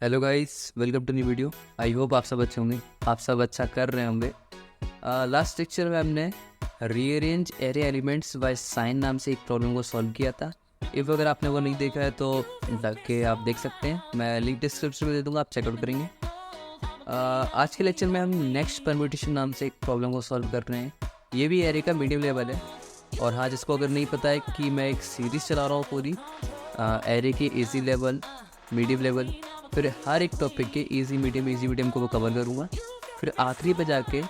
Hello guys, welcome to new video. I hope आप सब अच्छे होंगे, आप सब अच्छा कर रहे होंगे। लास्ट लेक्चर में हमने rearrange array elements by sine नाम से एक प्रॉब्लम को सॉल्व किया था। इफ़ अगर आपने वो नहीं देखा है तो जाके आप देख सकते हैं, मैं लिंक डिस्क्रिप्शन में दे दूँगा, आप चेकआउट करेंगे। आज के लेक्चर में हम नेक्स्ट परम्यूटेशन नाम से एक प्रॉब्लम को सॉल्व कर रहे हैं। ये भी एरे का मीडियम लेवल है। और हाँ, जिसको अगर नहीं पता है कि मैं एक सीरीज़ चला रहा हूँ पूरी एरे के इजी लेवल, मीडियम लेवल, फिर हर एक टॉपिक के इजी मीडियम को वो कवर करूँगा, फिर आखिरी पे जाके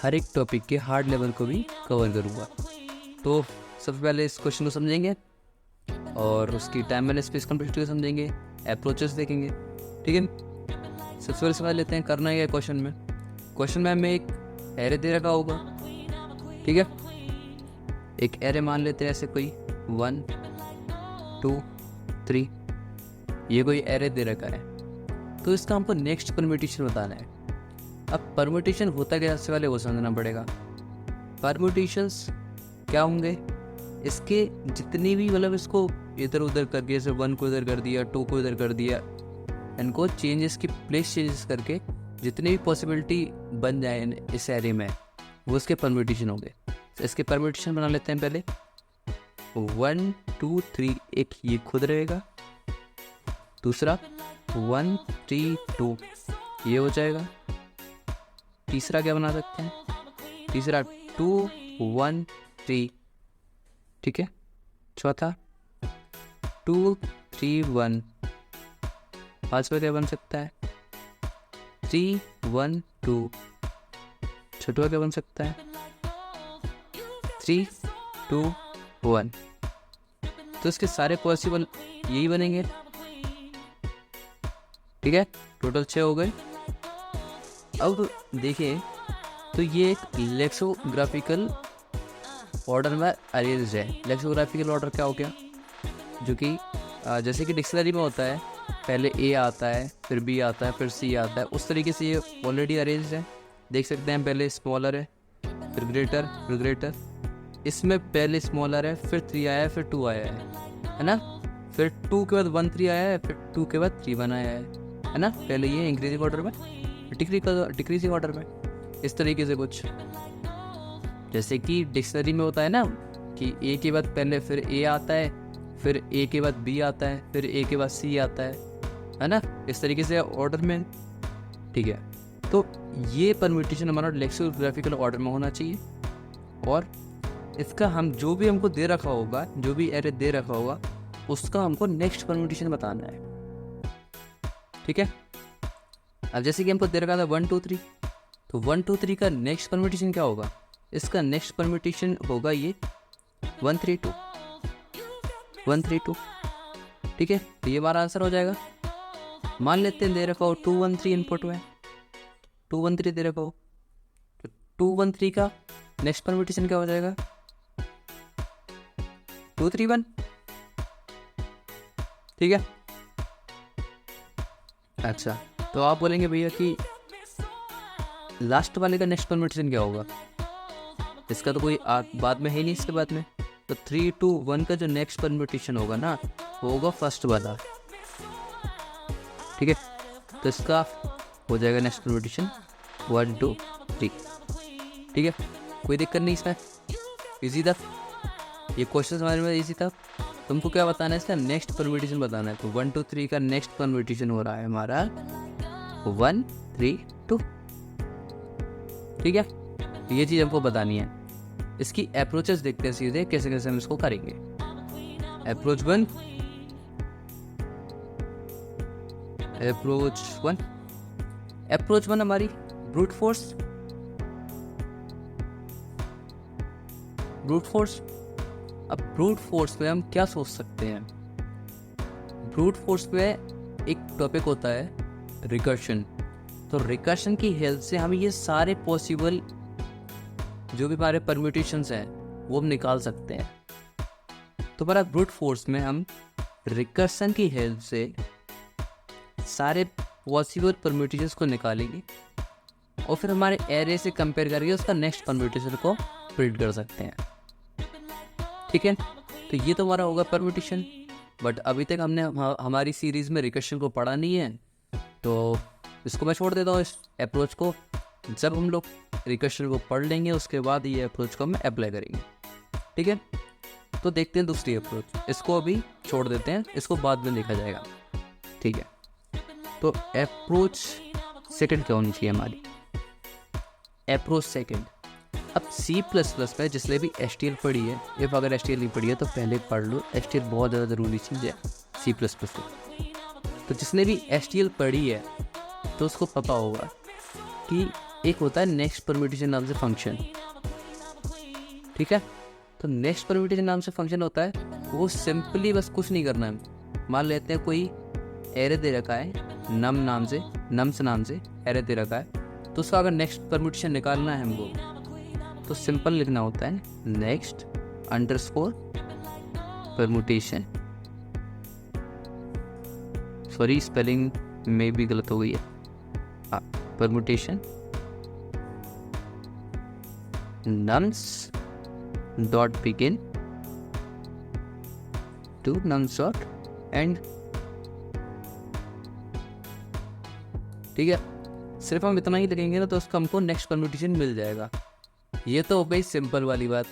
हर एक टॉपिक के हार्ड लेवल को भी कवर करूँगा। तो सबसे पहले इस क्वेश्चन को समझेंगे और उसकी टाइम एंड स्पेस कॉम्प्लेक्सिटी को समझेंगे, अप्रोचेस देखेंगे। ठीक है, सबसे पहले समझ लेते हैं करना है क्वेश्चन में हमें एक एरे दे रखा होगा। ठीक है, एक एरे मान लेते हैं ऐसे कोई 1 2 3, ये कोई एरे दे रखा है। तो इसका हमको नेक्स्ट परम्यूटेशन बताना है। अब परम्यूटेशन होता क्या, सबसे पहले वो समझना पड़ेगा। परम्यूटेशंस क्या होंगे, इसके जितनी भी मतलब इसको इधर उधर करके, जैसे 1 को इधर कर दिया, 2 को इधर कर दिया, इनको चेंजेस की प्लेस चेंजेस करके जितनी भी पॉसिबिलिटी बन जाए इस एरे में, वो इसके परम्यूटेशन होंगे। तो इसके परम्यूटेशन बना लेते हैं पहले। 1 2 3 एक ये खुद रहेगा, दूसरा 1 3 2 ये हो जाएगा, तीसरा क्या बना सकते हैं, तीसरा 2 1 3, ठीक है, चौथा 2 3 1, पांचवा क्या बन सकता है 3 1 2, छठवा क्या बन सकता है 3 2 1। तो इसके सारे पॉसिबल यही बनेंगे। ठीक है, टोटल 6 हो गए। अब देखिए, तो ये एक लेक्सोग्राफिकल ऑर्डर में अरेंज है। लेक्सोग्राफिकल ऑर्डर क्या हो गया, जो कि जैसे कि डिक्शनरी में होता है, पहले ए आता है, फिर बी आता है, फिर सी आता है, उस तरीके से ये ऑलरेडी अरेंज है। देख सकते हैं, पहले स्मॉलर है, फिर ग्रेटर, फिर ग्रेटर। इसमें पहले स्मॉलर है, फिर 3 आया है, फिर 2 आया है ना। फिर 2 के बाद 1 3 आया है, फिर 2 के बाद 3 1 आया है ना। पहले ये इंक्रीजिंग ऑर्डर में, डिक्रीजिंग ऑर्डर में, इस तरीके से कुछ। जैसे कि डिक्शनरी में होता है ना कि ए के बाद पहले फिर ए आता है, फिर ए के बाद बी आता है, फिर ए के बाद सी आता है ना, इस तरीके से ऑर्डर में। ठीक है, तो ये परम्यूटेशन हमारा लेक्सिकोग्राफिकल ऑर्डर में होना चाहिए। और इसका हम जो भी हमको दे रखा होगा, जो भी एरे दे रखा होगा, उसका हमको नेक्स्ट परम्यूटेशन बताना है। ठीक है, अब जैसे कि हमको दे रखा था 1 2 3, तो 1 2 3 का नेक्स्ट परम्यूटेशन क्या होगा, इसका नेक्स्ट परम्यूटेशन होगा ये 1 3 2, 1 3 2। ठीक है, तो ये हमारा आंसर हो जाएगा। मान लेते हैं दे रखा हो 2 1 3 इनपुट में, 2 1 3 दे रखा हो, तो 2 1 3 का नेक्स्ट परम्यूटेशन क्या हो जाएगा 2 3 1। ठीक है, अच्छा, तो आप बोलेंगे भैया कि लास्ट वाले का नेक्स्ट परम्यूटेशन क्या होगा, इसका तो कोई बाद में है नहीं, इसके बाद में तो 3 2 1 का जो नेक्स्ट परम्यूटेशन होगा ना, वो होगा फर्स्ट वाला। ठीक है, तो इसका हो जाएगा नेक्स्ट परम्यूटेशन 1 2 3। ठीक है, कोई दिक्कत नहीं इसमें, इजी था ये क्वेश्चन, हमारे में इजी था। तुमको क्या बताना है, इसका नेक्स्ट परम्यूटेशन बताना है। तो 1 2 3 का नेक्स्ट परम्यूटेशन हो रहा है हमारा 1 3 2। ठीक है, ये चीज़ हमको बतानी है। इसकी अप्रोचेस देखते हैं सीधे कैसे कैसे हम इसको करेंगे। अप्रोच 1, अप्रोच 1 हमारी ब्रूट फोर्स। अब ब्रूट फोर्स पे हम क्या सोच सकते हैं, ब्रूट फोर्स पे एक टॉपिक होता है रिकर्शन। तो रिकर्शन की हेल्प से हम ये सारे पॉसिबल जो भी हमारे परम्यूटेशंस हैं वो हम निकाल सकते हैं। तो हमारा ब्रूट फोर्स में हम रिकर्शन की हेल्प से सारे पॉसिबल परम्यूटेशंस को निकालेंगे और फिर हमारे एरे से कंपेयर करके उसका नेक्स्ट परम्यूटेशन को प्रिडिक्ट कर सकते हैं। ठीक है, तो ये तो हमारा होगा परम्यूटेशन। बट अभी तक हमने हमारी सीरीज़ में रिकर्शन को पढ़ा नहीं है, तो इसको मैं छोड़ देता हूँ इस अप्रोच को। जब हम लोग रिकर्शन को पढ़ लेंगे उसके बाद ये अप्रोच को हम अप्लाई करेंगे, ठीक है। तो देखते हैं दूसरी अप्रोच, इसको अभी छोड़ देते हैं, इसको बाद में देखा जाएगा, ठीक है। तो अप्रोच सेकंड क्या होनी चाहिए हमारी, अप्रोच सेकंड। अब C++ में जिसने भी HTML पढ़ी है, इफ अगर HTML नहीं पढ़ी है तो पहले पढ़ लो, HTML बहुत ज़्यादा ज़रूरी चीज़ है C++ में। तो जिसने भी HTML पढ़ी है तो उसको पता होगा कि एक होता है नेक्स्ट परम्यूटेशन नाम से फंक्शन, ठीक है। तो नेक्स्ट परम्यूटेशन नाम से फंक्शन होता है, वो सिंपली बस कुछ नहीं करना है। मान लेते हैं कोई एरे दे रखा है नम्स नाम से एरे दे रखा है, तो उसका अगर नेक्स्ट परम्यूटेशन निकालना है हमको तो सिंपल लिखना होता है next underscore permutation. Sorry spelling में भी गलत हो गई है, permutation nums dot begin to nums dot end, ठीक है। सिर्फ हम इतना ही लिखेंगे ना तो उसका हमको नेक्स्ट परम्यूटेशन मिल जाएगा। ये तो हो गई सिंपल वाली बात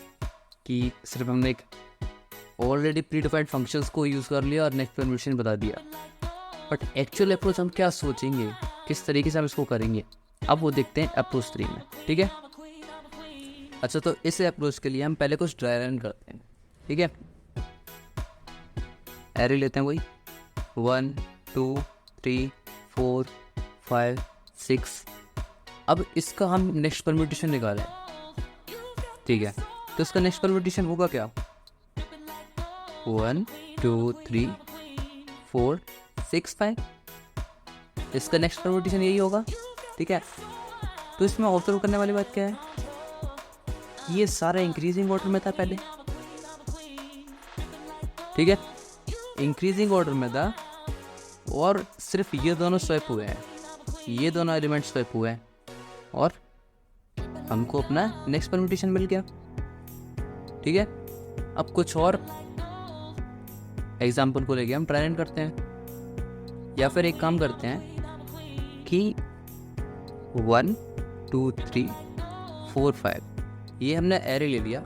कि सिर्फ हमने एक ऑलरेडी प्रीडिफाइंड फंक्शंस को यूज़ कर लिया और नेक्स्ट परम्यूटेशन बता दिया। बट एक्चुअल अप्रोच हम क्या सोचेंगे, किस तरीके से हम इसको करेंगे, अब वो देखते हैं अप्रोच 3 में, ठीक है। अच्छा, तो इस अप्रोच के लिए हम पहले कुछ ड्राई रन करते हैं, ठीक है। एरे लेते हैं, वही 1 2 3 4 5 6। अब इसका हम नेक्स्ट परम्यूटेशन निकालें, ठीक है। तो इसका नेक्स्ट परम्यूटेशन होगा क्या, 1 2 3 4 6 5। इसका नेक्स्ट परम्यूटेशन यही होगा, ठीक है। तो इसमें ऑब्जर्व करने वाली बात क्या है, ये सारा इंक्रीजिंग ऑर्डर में था पहले, ठीक है। इंक्रीजिंग ऑर्डर में था और सिर्फ ये दोनों स्वैप हुए हैं, ये दोनों एलिमेंट स्वैप हुए हैं और हमको अपना नेक्स्ट परम्यूटेशन मिल गया, ठीक है। अब कुछ और एग्जाम्पल को लेके हम ट्राई रन करते हैं, या फिर एक काम करते हैं कि 1 2 3 4 5 ये हमने एरे ले लिया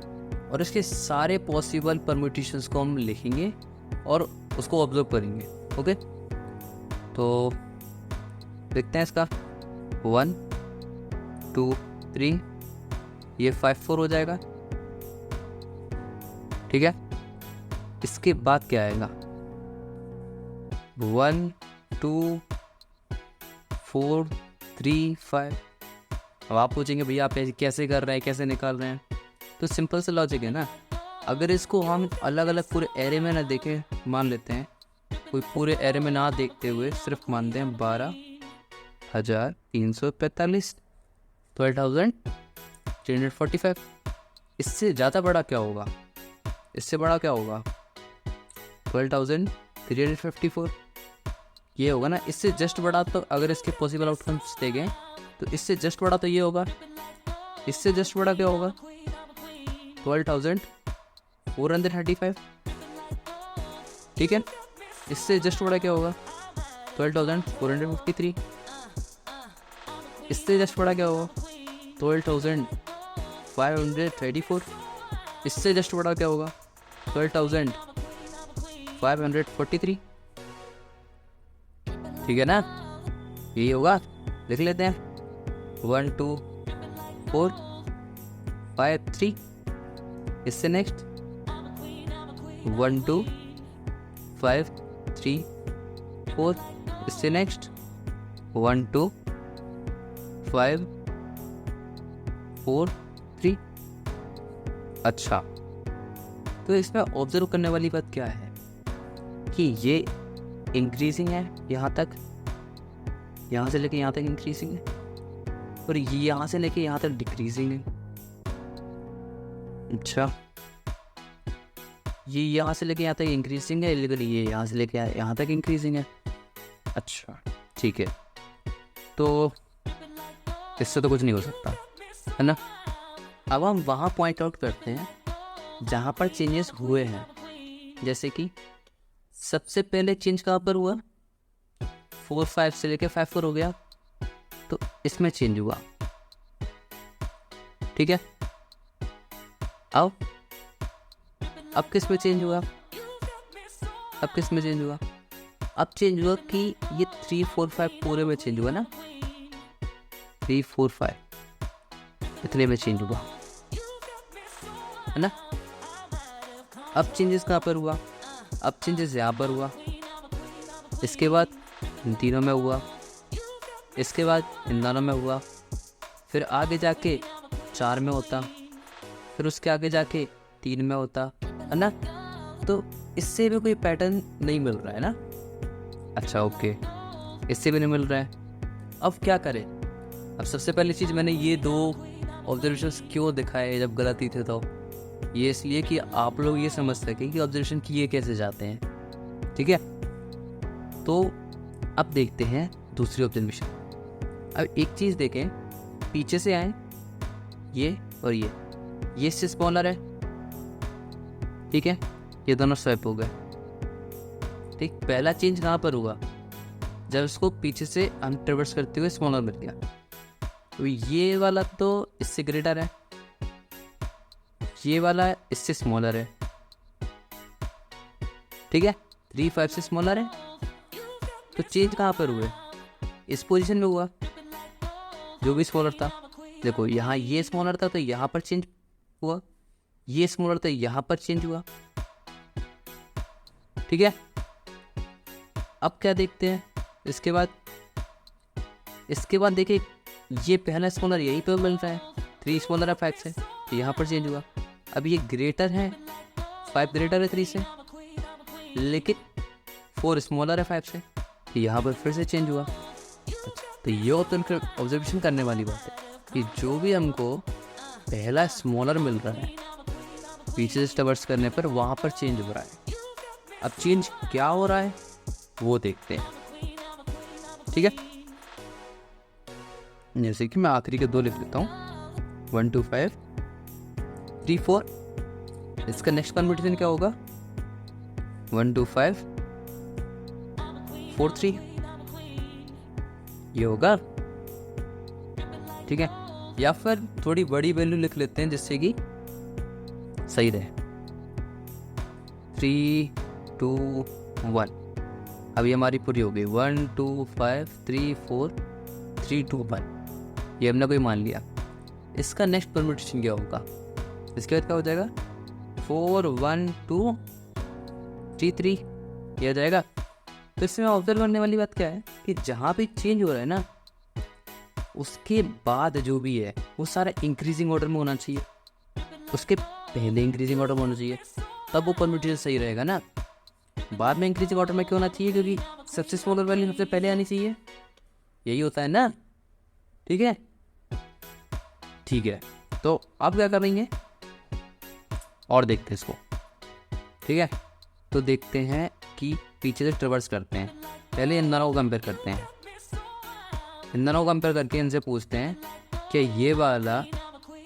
और इसके सारे पॉसिबल परम्यूटेशंस को हम लिखेंगे और उसको ऑब्जर्व करेंगे, ओके। तो देखते हैं इसका 1 2 3, ये 5 4 हो जाएगा, ठीक है। इसके बाद क्या आएगा, 1 2 4 3 5। अब आप पूछेंगे भैया आप कैसे कर रहे हैं, कैसे निकाल रहे हैं, तो सिंपल से लॉजिक है ना। अगर इसको हम अलग अलग पूरे एरे में ना देखें, मान लेते हैं कोई पूरे एरे में ना देखते हुए सिर्फ मानते हैं 12,345, 12,345। इससे ज़्यादा बड़ा क्या होगा, इससे बड़ा क्या होगा 12,354, ये होगा ना। इससे जस्ट बड़ा तो अगर इसके पॉसिबल आउटकम्स देखें तो इससे जस्ट बड़ा तो ये होगा, इससे जस्ट बड़ा क्या होगा 12,435, ठीक है। इससे जस्ट बड़ा क्या होगा 12,453, इससे जस्ट बड़ा क्या होगा 12,534, इससे जस्ट बड़ा क्या होगा 12,543, ठीक है ना। यही होगा, लिख लेते हैं 1 2 4 5 3। इससे नेक्स्ट 1 2 5 3 4। इससे नेक्स्ट 1 2 5 4 3। अच्छा, तो इसमें ऑब्जर्व करने वाली बात क्या है कि ये इंक्रीजिंग है, यहाँ तक, यहाँ से लेके यहाँ तक इंक्रीजिंग है, और ये यहाँ से लेके यहाँ तक डिक्रीजिंग है। अच्छा, ये यहाँ से लेके यहाँ तक इंक्रीजिंग है, लेकिन ये यहाँ से लेके यहाँ तक इंक्रीजिंग है। अच्छा ठीक है, तो इससे तो कुछ नहीं हो सकता है ना। अब हम वहाँ पॉइंट आउट करते हैं जहाँ पर चेंजेस हुए हैं, जैसे कि सबसे पहले चेंज कहाँ पर हुआ 4 5 से लेके 5 4 हो गया, तो इसमें चेंज हुआ। ठीक है, अब किस में चेंज हुआ? अब किस में चेंज हुआ? अब चेंज हुआ कि ये 3 4 5 पूरे में चेंज हुआ ना, 3 4 5 इतने में चेंज हुआ है ना। अब चेंजेस कहाँ पर हुआ? अब चेंजेस यहाँ पर हुआ, इसके बाद इन तीनों में हुआ, इसके बाद इन दोनों में हुआ, फिर आगे जाके 4 में होता, फिर उसके आगे जाके 3 में होता है ना। तो इससे भी कोई पैटर्न नहीं मिल रहा है ना। अच्छा ओके, इससे भी नहीं मिल रहा है। अब क्या करें? अब सबसे पहली चीज़, मैंने ये 2 ऑब्जर्वेशंस क्यों दिखाए जब गलती थे, तो ये इसलिए कि आप लोग ये समझ सकें कि ऑब्जर्वेशन किए कैसे जाते हैं। ठीक है, तो अब देखते हैं दूसरी ऑब्जर्वेशन। अब एक चीज़ देखें, पीछे से आए ये और ये इससे स्मॉलर है। ठीक है, ये दोनों स्वैप हो गए। ठीक, पहला चेंज कहाँ पर हुआ? जब इसको पीछे से हम ट्रेवर्स करते हुए स्मॉलर मिल गया। तो ये वाला तो इससे ग्रेटर है, ये वाला इससे स्मॉलर है। ठीक है, 3 5 से स्मॉलर है। तो चेंज कहाँ पर हुए? इस पोजीशन में हुआ, जो भी स्मॉलर था। देखो यहाँ ये स्मॉलर था तो यहाँ पर चेंज हुआ, ये स्मॉलर था यहाँ पर चेंज हुआ। ठीक है, अब क्या देखते हैं इसके बाद? इसके बाद देखिए, ये पहला स्मॉलर यहीं पर मिल रहा है, 3 स्मॉलर है 5 से, तो यहाँ पर चेंज हुआ। अब ये ग्रेटर है, 5 ग्रेटर है 3 से, लेकिन 4 स्मॉलर है 5 से, तो यहाँ पर फिर से चेंज हुआ। तो ये ऑब्जर्वेशन करने वाली बात है कि जो भी हमको पहला स्मॉलर मिल रहा है पीछे से ट्रैवर्स करने पर, वहाँ पर चेंज हो रहा है। अब चेंज क्या हो रहा है वो देखते हैं। ठीक है, जैसे कि मैं आखिरी के 2 लिख लेता हूँ, 1 2 5 3 4। इसका नेक्स्ट कॉम्बिनेशन क्या होगा? 1 2 5 4 3, ये होगा। ठीक है, या फिर थोड़ी बड़ी वैल्यू लिख लेते हैं जिससे कि सही रहे, 3 2 1। अभी हमारी पूरी हो गई, 1 2 5 3 4 3 2 1, ये हमने कोई मान लिया। इसका नेक्स्ट परम्यूटेशन क्या होगा? इसके बाद क्या हो जाएगा? 4 1 2 3 3, ये आ जाएगा। तो इसमें ऑब्जर्व करने वाली बात क्या है कि जहाँ भी चेंज हो रहा है ना, उसके बाद जो भी है वो सारा इंक्रीजिंग ऑर्डर में होना चाहिए, उसके पहले इंक्रीजिंग ऑर्डर में होना चाहिए, तब वो परम्यूटेशन सही रहेगा ना। बाद में इंक्रीजिंग ऑर्डर में क्यों होना चाहिए? क्योंकि सबसे स्मॉलर वैल्यू सबसे पहले आनी चाहिए, यही होता है ना। ठीक है, ठीक है, तो अब क्या करेंगे और देखते हैं इसको। ठीक है, तो देखते हैं कि पीछे से ट्रेवर्स करते हैं, पहले इन दोनों को कंपेयर करते हैं। इन दोनों को कंपेयर करके इनसे पूछते हैं कि ये वाला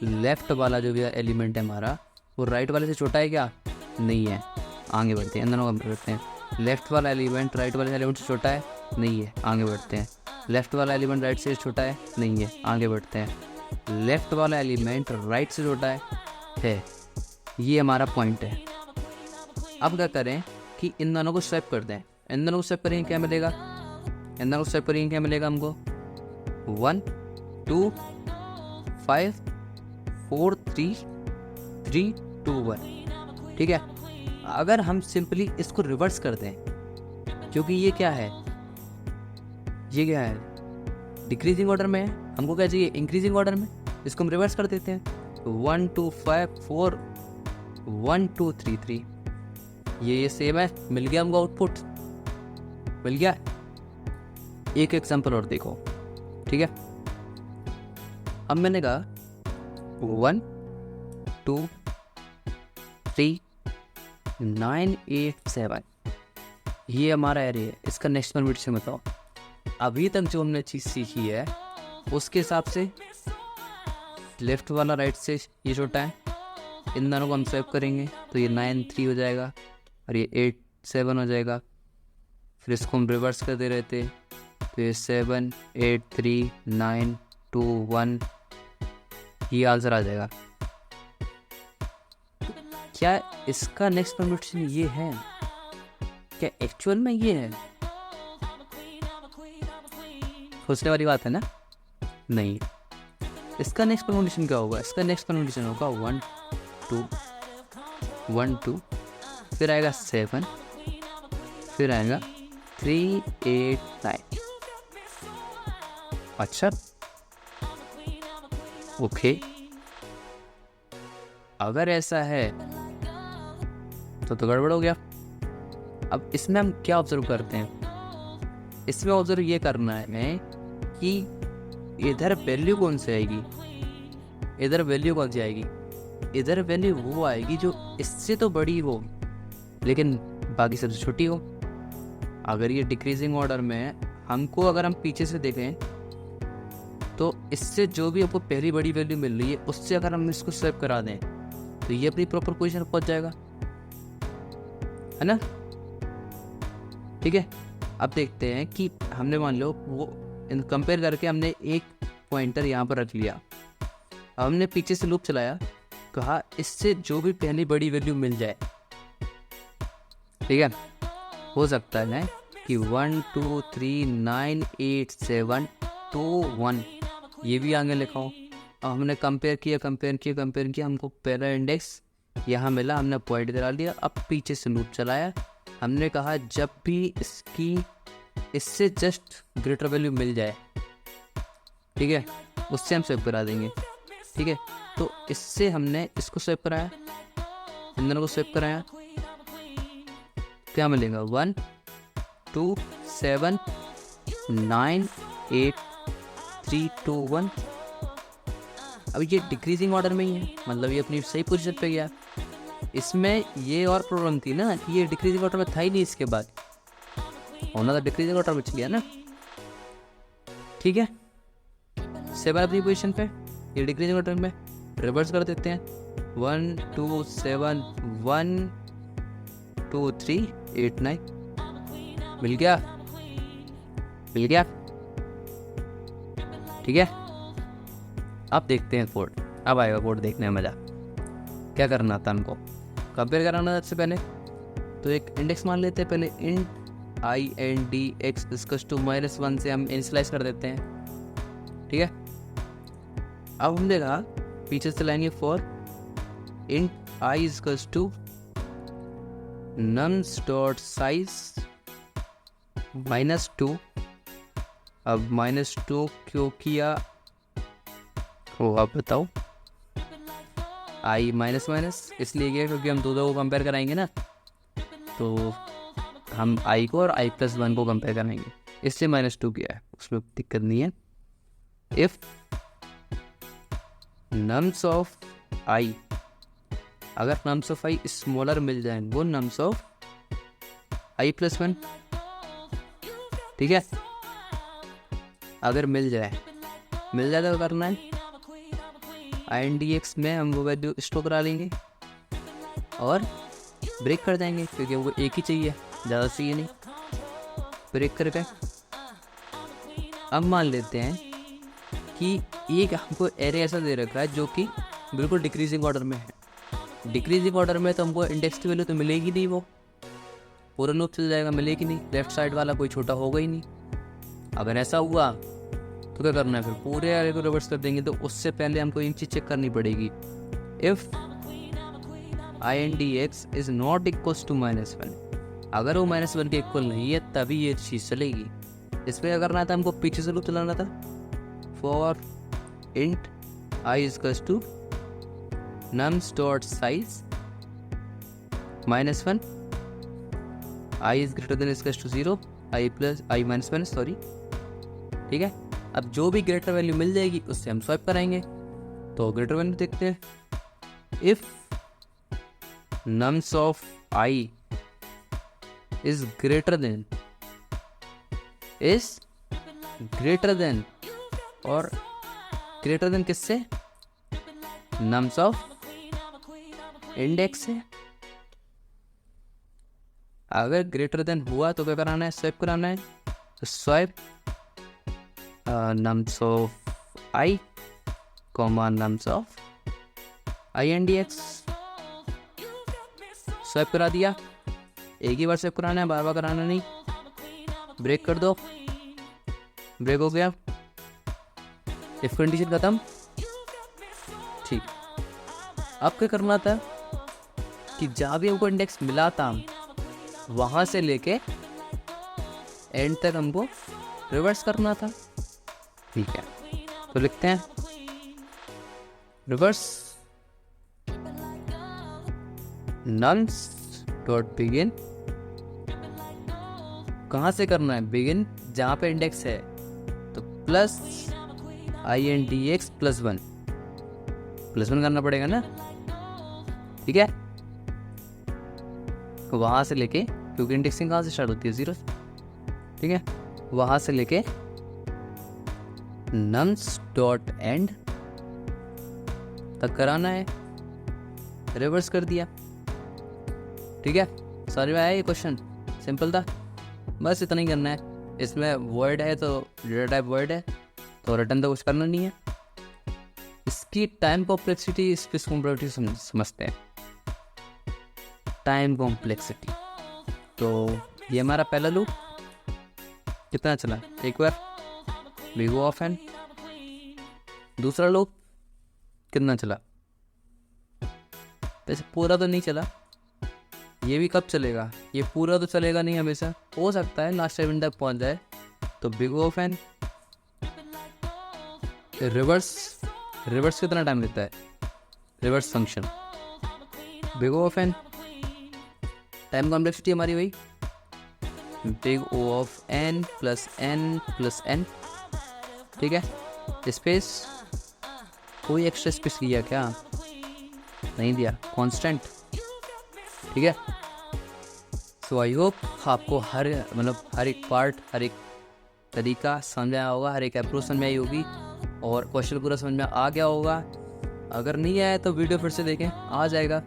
लेफ्ट वाला जो भी एलिमेंट है हमारा, वो राइट वाले से छोटा है क्या? नहीं है। आगे बढ़ते हैं, इन दोनों को कंपेयर करते हैं। लेफ्ट वाला एलिमेंट राइट वाले एलिमेंट से छोटा है? नहीं है। आगे बढ़ते हैं। लेफ्ट वाला एलिमेंट राइट से छोटा है? नहीं है। आगे बढ़ते हैं। लेफ्ट वाला एलिमेंट राइट से छोटा है। ये हमारा पॉइंट है। अब क्या करें कि इन दोनों को स्वैप कर दें। इन दोनों को स्वैप करेंगे क्या मिलेगा? इन दोनों को स्वैप करेंगे क्या मिलेगा हमको? 1 2 5 4 3 3 2 1। ठीक है, अगर हम सिंपली इसको रिवर्स कर दें, क्योंकि ये क्या है, ये क्या है, डिक्रीजिंग ऑर्डर में है, हमको क्या चाहिए? इंक्रीजिंग ऑर्डर में। इसको हम रिवर्स कर देते हैं। 1 2 5 4 1 2 3 3, ये सेम है। मिल गया हमको आउटपुट, मिल गया। एक एग्जांपल और देखो। ठीक है, अब मैंने कहा 1 2 3 9 8 7, ये हमारा एरे है। इसका नेक्स्ट परम्यूटेशन बताओ। अभी तक जो हमने चीज़ सीखी है उसके हिसाब से लेफ्ट वाला राइट से ये छोटा है, इन दोनों को हम स्वैप करेंगे तो ये 9 3 हो जाएगा और ये 8 7 हो जाएगा। फिर इसको हम रिवर्स कर दे रहे थे तो ये 7 8 3 9 2 1 ये आंसर आ जाएगा। क्या इसका नेक्स्ट परम्यूटेशन ये है? क्या एक्चुअल में ये है? सोचने वाली बात है ना। नहीं, इसका नेक्स्ट परम्यूटेशन क्या होगा? इसका नेक्स्ट परम्यूटेशन होगा 1 2 1 2, फिर आएगा 7, फिर आएगा 3 8 9। अच्छा, ओके, अगर ऐसा है तो गड़बड़ हो गया। अब इसमें हम क्या ऑब्जर्व करते हैं? इसमें ऑब्जर्व ये करना है हमें कि इधर वैल्यू कौन सी आएगी, इधर वैल्यू कौन सी आएगी। इधर वैल्यू वो आएगी जो इससे तो बड़ी हो लेकिन बाकी सबसे छोटी हो। अगर ये डिक्रीजिंग ऑर्डर में है, हमको अगर हम पीछे से देखें तो इससे जो भी आपको पहली बड़ी वैल्यू मिल रही है उससे अगर हम इसको स्वैप करा दें तो ये अपनी प्रॉपर पोजीशन पहुंच जाएगा, है ना। ठीक है, अब देखते हैं कि हमने मान लो वो कंपेयर करके हमने एक पॉइंटर यहाँ पर रख लिया। अब हमने पीछे से लूप चलाया, कहा इससे जो भी पहली बड़ी वैल्यू मिल जाए। ठीक है, हो सकता है कि 1 2 3 9 8 7 2 1 ये भी आगे लिखा हो। अब हमने कंपेयर किया, हमको पहला इंडेक्स यहाँ मिला, हमने पॉइंट करा लिया। अब पीछे से लूप चलाया, हमने कहा जब भी इससे जस्ट ग्रेटर वैल्यू मिल जाए, ठीक है, उससे हम स्वैप करा देंगे। ठीक है, तो इससे हमने इसको स्वैप कराया, इन दोनों को स्वैप कराया, क्या मिलेगा 1 2 7 9 8 3 2 1। अब ये डिक्रीजिंग ऑर्डर में ही है, मतलब ये अपनी सही पोजीशन पे गया। इसमें ये और प्रॉब्लम थी ना कि ये डिक्रीजिंग ऑर्डर में था ही नहीं, इसके बाद होना था डिक्रीजिंग ऑर्डर में चल गया ना। ठीक है, 7 अपनी पोजीशन पे, ये डिक्रीजिंग ऑर्डर में, रिवर्स कर देते हैं 1 2 7 1 2 3 8 9। मिल गया। ठीक है, अब देखते हैं कोड। अब आएगा कोड देखने में मज़ा। क्या करना था हमको? कंपेयर कराना था। सबसे पहले तो एक इंडेक्स मान लेते हैं। पहले इंट INDX -1 से हम इनिशियलाइज कर देते हैं। ठीक है, अब हमने कहा पीछे से लाएंगे for int I nums dot size -2। अब -2 क्यों किया वो आप बताओ। I माइनस इसलिए किया क्योंकि हम दो को कंपेयर कराएंगे ना, तो हम I को और I+1 को कंपेयर कराएंगे, इसलिए -2 किया है, उसमें दिक्कत नहीं है। इफ नम्स ऑफ I, अगर नम्स ऑफ I स्मॉलर मिल जाए वो नम्स ऑफ I+1। ठीक है, अगर मिल जाए तो करना है INDX में हम वो वैल्यू स्टोर करा लेंगे और ब्रेक कर देंगे, क्योंकि वो एक ही चाहिए, ज़्यादा चाहिए नहीं। ब्रेक करके अब मान लेते हैं कि एक हमको एरे ऐसा दे रखा है जो कि बिल्कुल डिक्रीजिंग ऑर्डर में है। डिक्रीजिंग ऑर्डर में तो हमको इंडेक्स की वैल्यू तो मिलेगी नहीं, वो पूरा लूप चल जाएगा, मिलेगी नहीं, लेफ्ट साइड वाला कोई छोटा होगा ही नहीं। अगर ऐसा हुआ तो क्या करना है, फिर पूरे एरे को रिवर्स कर देंगे। तो उससे पहले हमको एक चीज़ चेक करनी पड़ेगी, if INDX is not equals to -1। अगर वो -1 के इक्वल नहीं है तभी ये चीज़ चलेगी। इस पर क्या करना था, हमको पीछे से लूप चलाना था for int I nums dot size -1, I is greater than equals to 0, I-1 sorry. ठीक है, अब जो भी ग्रेटर वैल्यू मिल जाएगी उससे हम स्वैप कराएंगे। तो ग्रेटर वैल्यू देखते हैं, if nums of I is greater then और ग्रेटर देन किससे, नम्स ऑफ इंडेक्स से। अगर ग्रेटर देन हुआ तो क्या कराना है, स्वैप कराना है। तो swap nums of I comma nums of I N D X. Swap करा दिया, एक ही बार स्वैप कराना है, बार बार कराना नहीं। ब्रेक कर दो, ब्रेक हो गया, इफ कंडीशन खत्म। ठीक, अब क्या करना था कि जहाँ भी हमको इंडेक्स मिला था वहाँ से लेके एंड तक हमको रिवर्स करना था। ठीक है, तो लिखते हैं रिवर्स नम्स डॉट बिगिन। कहाँ से करना है? बिगिन जहाँ पे इंडेक्स है, तो plus I N D X plus one करना पड़ेगा ना। ठीक है, वहाँ से लेके, क्योंकि इंडेक्सिंग कहाँ से स्टार्ट होती है? 0। ठीक है, वहाँ से लेके नम्स डॉट एंड तक कराना है, रिवर्स कर दिया। ठीक है, समझ में आया ये क्वेश्चन? सिंपल था, बस इतना ही करना है। इसमें वर्ड है तो डेटा टाइप वर्ड है, तो रिटर्न तो कुछ करना नहीं है। इसकी टाइम कॉम्प्लेक्सिटी, स्पेस कॉम्प्लेक्सिटी समझते हैं। टाइम कॉम्प्लेक्सिटी, तो ये हमारा पहला लूप कितना चला? एक बार बिग O ऑफ एन। दूसरा लूप कितना चला? वैसे पूरा तो नहीं चला, ये भी कब चलेगा? ये पूरा तो चलेगा नहीं हमेशा, हो सकता है लास्ट इवेंट तक पहुंच जाए। तो big O of N reverse कितना टाइम लेता है? Reverse function big O of N, time complexity हमारी वही big O of N plus N. ठीक है, स्पेस कोई एक्स्ट्रा स्पेस लिया क्या? नहीं दिया, कांस्टेंट। ठीक है, सो आई होप आपको हर एक पार्ट, हर एक तरीका समझ में आया होगा, हर एक अप्रोच समझ में आई होगी और क्वेश्चन पूरा समझ में आ गया होगा। अगर नहीं आया तो वीडियो फिर से देखें, आ जाएगा।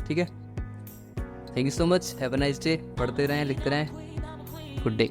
ठीक है, thank you so much, have a nice day. पढ़ते रहें, लिखते रहें, गुड डे।